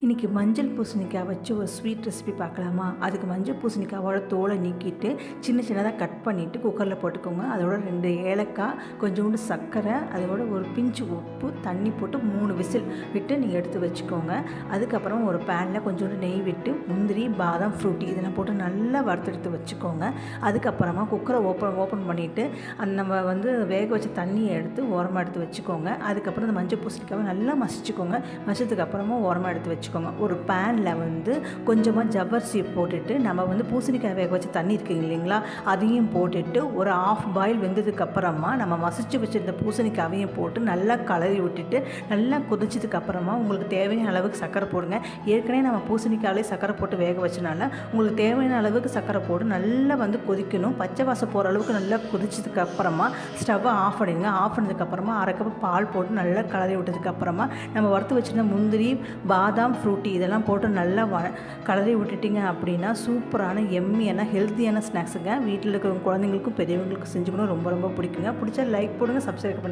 இன்றைக்கி மஞ்சள் பூசணிக்காய் வச்சு ஒரு ஸ்வீட் ரெசிபி பார்க்கலாமா? அதுக்கு மஞ்சள் பூசணிக்காவோட தோலை நீக்கிட்டு சின்ன சின்னதாக கட் பண்ணிவிட்டு குக்கரில் போட்டுக்கோங்க. அதோட 2 ஏலக்காய், கொஞ்சோண்டு சர்க்கரை, அதோட ஒரு பிஞ்சு உப்பு, தண்ணி போட்டு 3 விசில் விட்டு நீங்கள் எடுத்து வச்சுக்கோங்க. அதுக்கப்புறம் ஒரு பேனில் கொஞ்சோண்டு நெய் விட்டு முந்திரி, பாதாம், ஃப்ரூட்டி இதெல்லாம் போட்டு நல்லா வறுத்தெடுத்து வச்சுக்கோங்க. அதுக்கப்புறமா குக்கரை ஓப்பன் பண்ணிவிட்டு நம்ம வேக வச்ச தண்ணியை எடுத்து ஓரமாக எடுத்து வச்சுக்கோங்க. அதுக்கப்புறம் இந்த மஞ்சள் பூசணிக்காவை நல்லா மசிச்சுக்கோங்க. மசிச்சதுக்கப்புறமா ஓரமாக எடுத்து வச்சுக்கோங்க. ஒரு பேனில் கொஞ்சமாக ஜவ்வரிசி போட்டுட்டு நம்ம பூசணிக்காய் வேக வச்ச தண்ணி இருக்குங்க இல்லைங்களா, அதையும் போட்டுட்டு ஒரு ஆஃப் பாயில் வெந்ததுக்கப்புறமா நம்ம மசிச்சு வச்சுருந்த பூசணிக்காவையும் போட்டு நல்லா கலரி விட்டுட்டு நல்லா கொதிச்சதுக்கப்புறமா உங்களுக்கு தேவையான அளவுக்கு சர்க்கரை போடுங்க. ஏற்கனவே நம்ம பூசணிக்காயிலே சர்க்கரை போட்டு வேக வச்சனால உங்களுக்கு தேவையான அளவுக்கு சர்க்கரை போட்டு நல்லா கொதிக்கணும். பச்சை வாசம் போகிற அளவுக்கு நல்லா கொதிச்சதுக்கப்புறமா ஸ்டவ்வை ஆஃப் பண்ணிடுங்க. ஆஃப் பண்ணதுக்கப்புறமா 1/2 கப் பால் போட்டு நல்லா கலரி விட்டதுக்கப்புறமா நம்ம வறுத்து வச்சுருந்த முந்திரி, பாதாம், ஃப்ரூட்டி இதெல்லாம் போட்டு நல்லா கலரி விட்டுட்டிங்க அப்படின்னா சூப்பரான எம்மியான ஹெல்த்தியான ஸ்நாக்ஸுங்க. வீட்டில் இருக்கிற குழந்தைங்களுக்கும் பெரியவங்களுக்கும் செஞ்சுக்கணும் ரொம்ப ரொம்ப பிடிக்குங்க. பிடிச்சா லைக் போடுங்க, சப்ஸ்கிரைப் பண்ணுங்கள்.